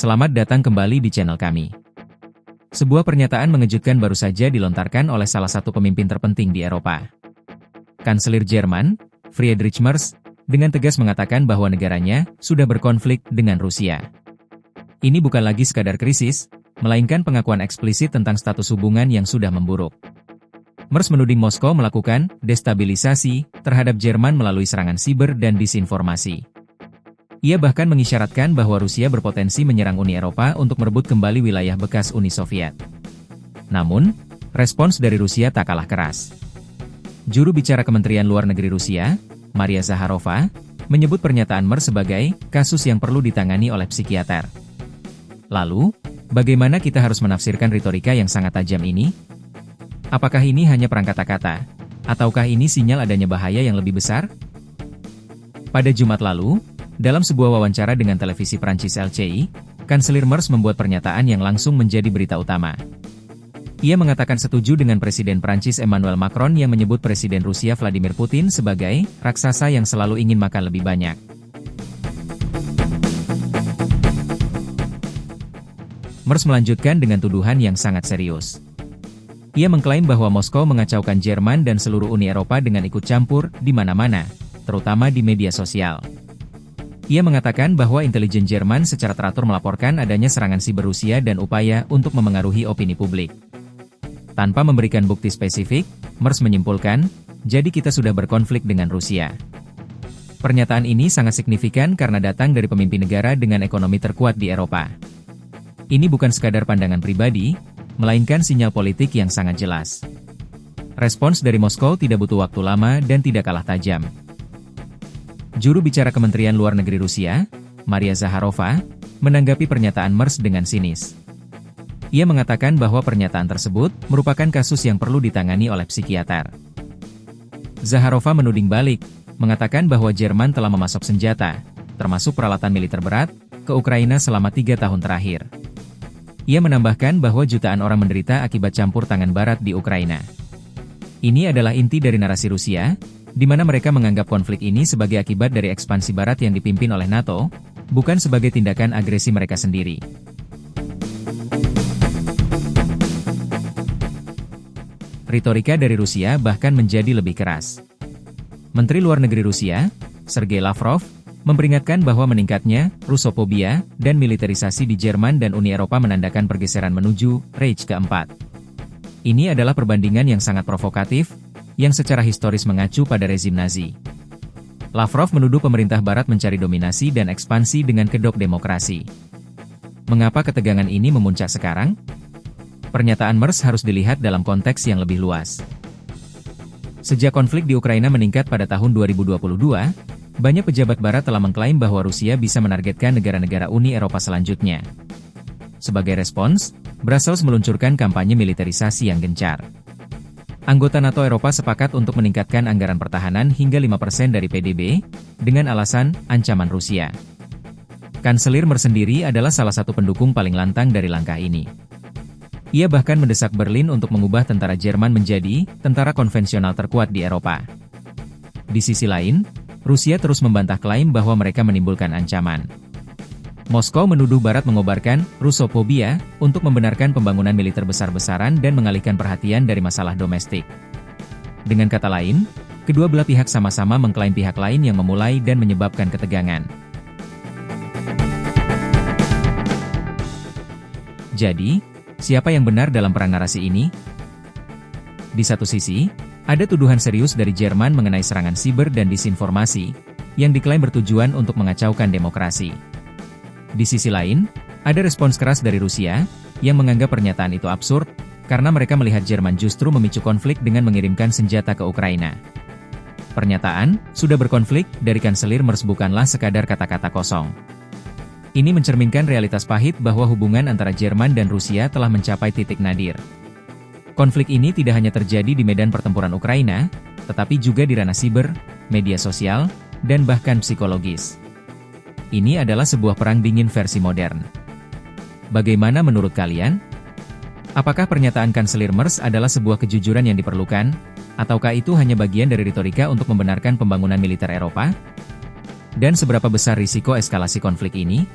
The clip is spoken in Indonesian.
Selamat datang kembali di channel kami. Sebuah pernyataan mengejutkan baru saja dilontarkan oleh salah satu pemimpin terpenting di Eropa. Kanselir Jerman, Friedrich Merz, dengan tegas mengatakan bahwa negaranya sudah berkonflik dengan Rusia. Ini bukan lagi sekadar krisis, melainkan pengakuan eksplisit tentang status hubungan yang sudah memburuk. Merz menuding Moskow melakukan destabilisasi terhadap Jerman melalui serangan siber dan disinformasi. Ia bahkan mengisyaratkan bahwa Rusia berpotensi menyerang Uni Eropa untuk merebut kembali wilayah bekas Uni Soviet. Namun, respons dari Rusia tak kalah keras. Juru bicara Kementerian Luar Negeri Rusia, Maria Zakharova, menyebut pernyataan Merz sebagai kasus yang perlu ditangani oleh psikiater. Lalu, bagaimana kita harus menafsirkan retorika yang sangat tajam ini? Apakah ini hanya perang kata-kata? Ataukah ini sinyal adanya bahaya yang lebih besar? Pada Jumat lalu, dalam sebuah wawancara dengan televisi Prancis LCI, Kanselir Merz membuat pernyataan yang langsung menjadi berita utama. Ia mengatakan setuju dengan Presiden Prancis Emmanuel Macron yang menyebut Presiden Rusia Vladimir Putin sebagai raksasa yang selalu ingin makan lebih banyak. Merz melanjutkan dengan tuduhan yang sangat serius. Ia mengklaim bahwa Moskow mengacaukan Jerman dan seluruh Uni Eropa dengan ikut campur di mana-mana, terutama di media sosial. Ia mengatakan bahwa intelijen Jerman secara teratur melaporkan adanya serangan siber Rusia dan upaya untuk memengaruhi opini publik. Tanpa memberikan bukti spesifik, Merz menyimpulkan, jadi kita sudah berkonflik dengan Rusia. Pernyataan ini sangat signifikan karena datang dari pemimpin negara dengan ekonomi terkuat di Eropa. Ini bukan sekadar pandangan pribadi, melainkan sinyal politik yang sangat jelas. Respons dari Moskow tidak butuh waktu lama dan tidak kalah tajam. Juru bicara Kementerian Luar Negeri Rusia, Maria Zakharova, menanggapi pernyataan Merz dengan sinis. Ia mengatakan bahwa pernyataan tersebut merupakan kasus yang perlu ditangani oleh psikiater. Zakharova menuding balik, mengatakan bahwa Jerman telah memasok senjata, termasuk peralatan militer berat, ke Ukraina selama 3 tahun terakhir. Ia menambahkan bahwa jutaan orang menderita akibat campur tangan Barat di Ukraina. Ini adalah inti dari narasi Rusia, di mana mereka menganggap konflik ini sebagai akibat dari ekspansi Barat yang dipimpin oleh NATO, bukan sebagai tindakan agresi mereka sendiri. Retorika dari Rusia bahkan menjadi lebih keras. Menteri Luar Negeri Rusia, Sergei Lavrov, memperingatkan bahwa meningkatnya Rusofobia dan militerisasi di Jerman dan Uni Eropa menandakan pergeseran menuju Reich keempat. Ini adalah perbandingan yang sangat provokatif, yang secara historis mengacu pada rezim Nazi. Lavrov menuduh pemerintah Barat mencari dominasi dan ekspansi dengan kedok demokrasi. Mengapa ketegangan ini memuncak sekarang? Pernyataan Merz harus dilihat dalam konteks yang lebih luas. Sejak konflik di Ukraina meningkat pada tahun 2022, banyak pejabat Barat telah mengklaim bahwa Rusia bisa menargetkan negara-negara Uni Eropa selanjutnya. Sebagai respons, Brussels meluncurkan kampanye militerisasi yang gencar. Anggota NATO Eropa sepakat untuk meningkatkan anggaran pertahanan hingga 5% dari PDB, dengan alasan ancaman Rusia. Kanselir Merz sendiri adalah salah satu pendukung paling lantang dari langkah ini. Ia bahkan mendesak Berlin untuk mengubah tentara Jerman menjadi tentara konvensional terkuat di Eropa. Di sisi lain, Rusia terus membantah klaim bahwa mereka menimbulkan ancaman. Moskow menuduh Barat mengobarkan Rusofobia untuk membenarkan pembangunan militer besar-besaran dan mengalihkan perhatian dari masalah domestik. Dengan kata lain, kedua belah pihak sama-sama mengklaim pihak lain yang memulai dan menyebabkan ketegangan. Jadi, siapa yang benar dalam perang narasi ini? Di satu sisi, ada tuduhan serius dari Jerman mengenai serangan siber dan disinformasi, yang diklaim bertujuan untuk mengacaukan demokrasi. Di sisi lain, ada respons keras dari Rusia, yang menganggap pernyataan itu absurd, karena mereka melihat Jerman justru memicu konflik dengan mengirimkan senjata ke Ukraina. Pernyataan, sudah berkonflik, dari Kanselir Merz bukanlah sekadar kata-kata kosong. Ini mencerminkan realitas pahit bahwa hubungan antara Jerman dan Rusia telah mencapai titik nadir. Konflik ini tidak hanya terjadi di medan pertempuran Ukraina, tetapi juga di ranah siber, media sosial, dan bahkan psikologis. Ini adalah sebuah perang dingin versi modern. Bagaimana menurut kalian? Apakah pernyataan Kanselir Merz adalah sebuah kejujuran yang diperlukan, ataukah itu hanya bagian dari retorika untuk membenarkan pembangunan militer Eropa? Dan seberapa besar risiko eskalasi konflik ini?